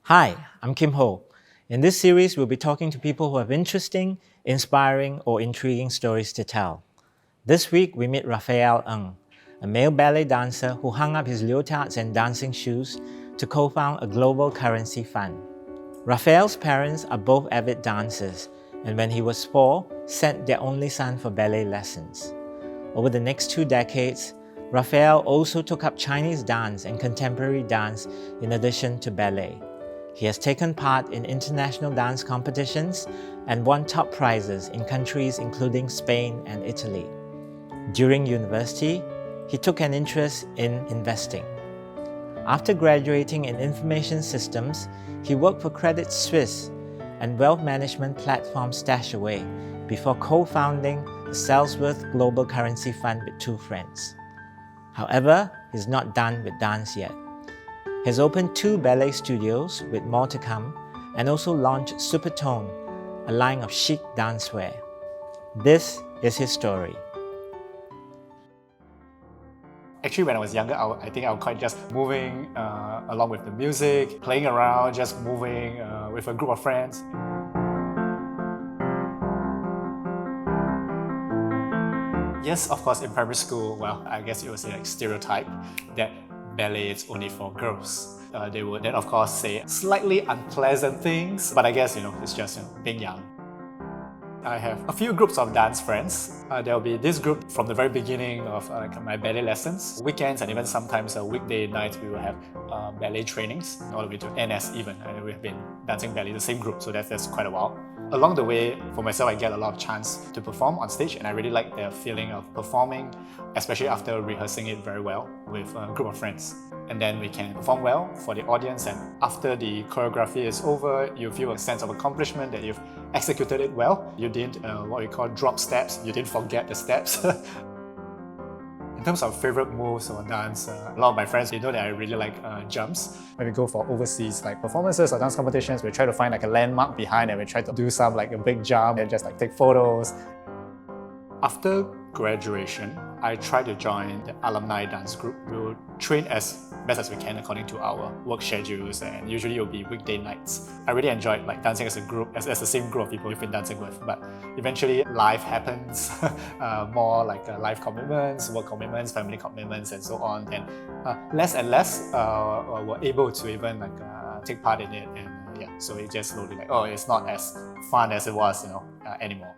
Hi, I'm Kim Hoh. In this series, we'll be talking to people who have interesting, inspiring, or intriguing stories to tell. This week, we meet Raphael Ng, a male ballet dancer who hung up his leotards and dancing shoes to co-found a global currency fund. Raphael's parents are both avid dancers, and when he was 4, sent their only son for ballet lessons. Over the next 2 decades, Raphael also took up Chinese dance and contemporary dance in addition to ballet. He has taken part in international dance competitions and won top prizes in countries including Spain and Italy. During university, he took an interest in investing. After graduating in information systems, he worked for Credit Suisse and wealth management platform Stashaway before co-founding the Salesworth Global Currency Fund with 2 friends. However, he's not done with dance yet. He has opened 2 ballet studios with more to come and also launched Supertone, a line of chic dancewear. This is his story. Actually, when I was younger, I think I was quite just moving along with the music, playing around, just moving with a group of friends. Yes, of course, in primary school, well, I guess it was a stereotype that ballet is only for girls. They would then, of course, say slightly unpleasant things, but I guess, it's just being young. I have a few groups of dance friends. There will be this group from the very beginning of my ballet lessons. Weekends and even sometimes weekday nights we will have ballet trainings all the way to NS even. And we've been dancing ballet, the same group, so that's quite a while. Along the way, for myself, I get a lot of chance to perform on stage, and I really like the feeling of performing, especially after rehearsing it very well with a group of friends. And then we can perform well for the audience, and after the choreography is over, you feel a sense of accomplishment that you've executed it well. You didn't what we call drop steps, you didn't forget the steps. In terms of favorite moves or dance, a lot of my friends, they know that I really like jumps. When we go for overseas performances or dance competitions, we try to find a landmark behind and we try to do some a big jump and just take photos. After graduation, I tried to join the alumni dance group. We'll train as best as we can according to our work schedules, and usually it will be weekday nights. I really enjoyed dancing as a group, as the same group of people we've been dancing with. But eventually life happens, more life commitments, work commitments, family commitments, and so on. And less and less were able to even take part in it. And yeah, so it just slowly it's not as fun as it was, anymore.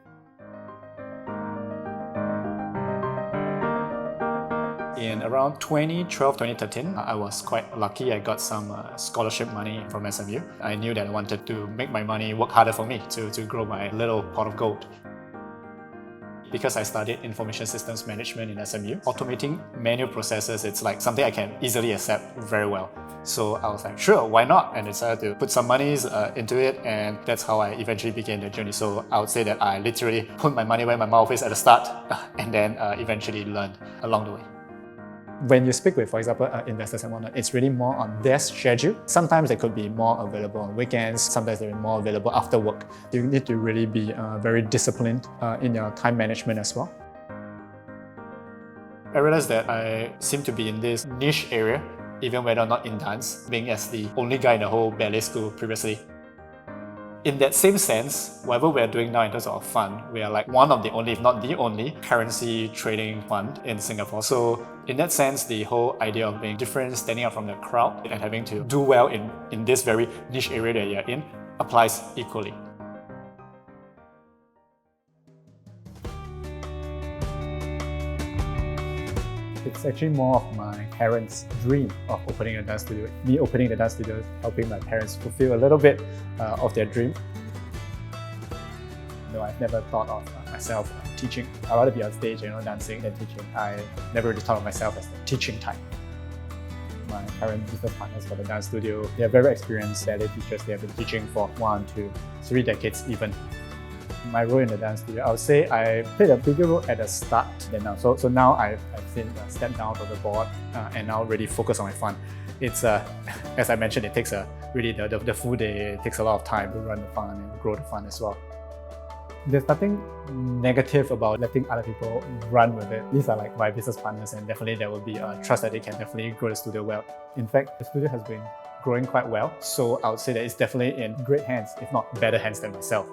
In around 2012, 2013, I was quite lucky. I got some scholarship money from SMU. I knew that I wanted to make my money work harder for me to grow my little pot of gold. Because I studied information systems management in SMU, automating manual processes, it's something I can easily accept very well. So I was sure, why not? And decided to put some monies into it, and that's how I eventually began the journey. So I would say that I literally put my money where my mouth is at the start, and then eventually learned along the way. When you speak with, for example, investors and whatnot, it's really more on their schedule. Sometimes they could be more available on weekends, sometimes they're more available after work. You need to really be very disciplined in your time management as well. I realized that I seem to be in this niche area, even whether or not in dance, being as the only guy in the whole ballet school previously. In that same sense, whatever we're doing now in terms of fund, we are one of the only, if not the only, currency trading fund in Singapore. So in that sense, the whole idea of being different, standing out from the crowd, and having to do well in this very niche area that you're in applies equally. It's actually more of my parents' dream of opening a dance studio. Me opening the dance studio, helping my parents fulfill a little bit of their dream. No, I've never thought of myself teaching. I'd rather be on stage, dancing than teaching. I never really thought of myself as the teaching type. My current business partners for the dance studio, they are very experienced ballet teachers. They have been teaching for 1 to 3 decades even. My role in the dance studio, I would say I played a bigger role at the start than now. So now I've stepped down from the board and now really focus on my fund. It's as I mentioned, it takes really the full day. It takes a lot of time to run the fund and grow the fund as well. There's nothing negative about letting other people run with it. These are my business partners, and definitely there will be trust that they can definitely grow the studio well. In fact, the studio has been growing quite well. So I would say that it's definitely in great hands, if not better hands than myself.